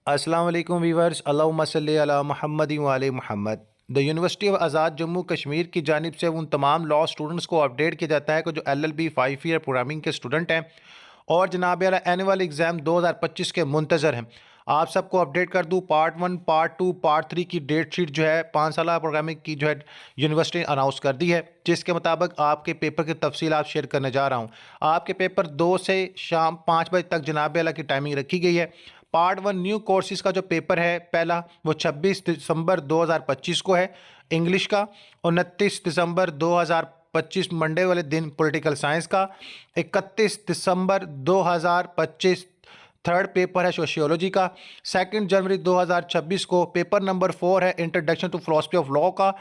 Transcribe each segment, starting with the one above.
अस्सलाम वालेकुम वीवर्स, अल्लाहुम्मा सल्ली अला मुहम्मद व आले मुहम्मद। द यूनिवर्सिटी ऑफ आज़ाद जम्मू कश्मीर की जानिब से उन तमाम लॉ स्टूडेंट्स को अपडेट किया जाता है कि जो LLB 5 ईयर प्रोग्रामिंग के स्टूडेंट हैं और जनाब यारा एनुअल एग्ज़ाम 2025 के मुंतज़र हैं। आप सबको अपडेट कर दूँ, पार्ट 1, पार्ट 2, पार्ट 3 की डेट शीट जो है 5 साला प्रोग्रामिंग की जो है यूनिवर्सिटी ने अनाउंस कर दी है, जिसके मुताबिक आपके पेपर की तफसील आप शेयर करने जा रहा हूँ। आपके पेपर 2 से शाम 5 बजे तक जनाब यारा की टाइमिंग रखी गई है। पार्ट 1 न्यू कोर्सेज का जो पेपर है पहला, वो 26 दिसंबर 2025 को है इंग्लिश का। 29 दिसंबर 2025 मंडे वाले दिन पॉलिटिकल साइंस का। 31 दिसंबर 2025 थर्ड पेपर है सोशियोलॉजी का। 2 जनवरी 2026 को पेपर नंबर 4 है introduction to philosophy of law का।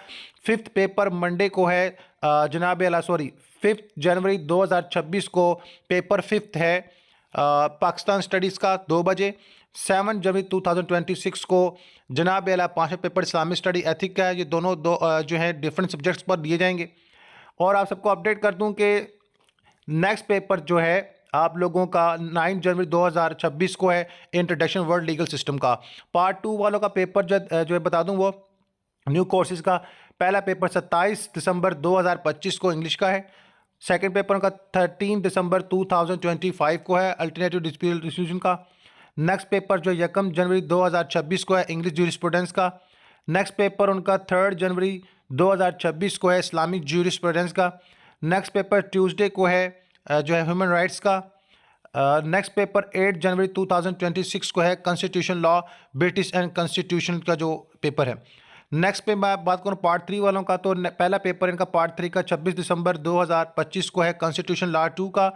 5th पेपर मंडे को है जनाब अला सॉरी 5 जनवरी 2026 को पेपर 5th है पाकिस्तान स्टडीज़ का 2 बजे। 7 जनवरी 2026 को जनाब अला 5वां पेपर इस्लामिक स्टडी एथिक का है। ये दोनों जो है डिफरेंट सब्जेक्ट्स पर दिए जाएंगे। और आप सबको अपडेट कर दूं कि नेक्स्ट पेपर जो है आप लोगों का 9 जनवरी 2026 को है इंट्रोडक्शन वर्ल्ड लीगल सिस्टम का। पार्ट 2 वालों का पेपर जो है बता दूं, वो न्यू कोर्सेज का पहला पेपर 27 दिसंबर 2025 को इंग्लिश का है। सेकंड पेपर का 13 दिसंबर 2025 को है अल्टरनेटिव डिस्प्यूट रिजोल्यूशन का। नेक्स्ट पेपर जो 1 जनवरी 2026 को है इंग्लिश जूरिस्प्रूडेंस का। नेक्स्ट पेपर उनका 3 जनवरी 2026 को है इस्लामिक जूरिस्प्रूडेंस का। नेक्स्ट पेपर ट्यूसडे को है जो है ह्यूमन राइट्स का। नेक्स्ट पेपर 8 जनवरी 2026 को है constitution law British and constitution का जो पेपर है। नेक्स्ट पे मैं बात करूँ पार्ट 3 वालों का, तो पहला पेपर इनका पार्ट 3 का 26 दिसंबर 2025 को है कॉन्स्टिट्यूशन लॉ 2 का।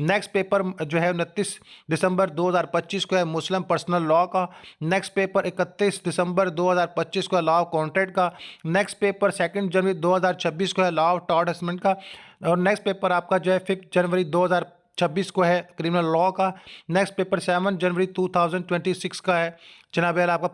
नेक्स्ट पेपर जो है 29 दिसंबर 2025 को है मुस्लिम पर्सनल लॉ का। नेक्स्ट पेपर 31 दिसंबर 2025 को है लॉ ऑफ कॉन्ट्रैक्ट का। नेक्स्ट पेपर 2 जनवरी 2026 को है लॉ ऑफ टॉर्ट हसमेंट का। और नेक्स्ट पेपर आपका जो है 5 जनवरी 2026 को है क्रिमिनल लॉ का। नेक्स्ट पेपर 7 जनवरी 2026 का है जनाब आपका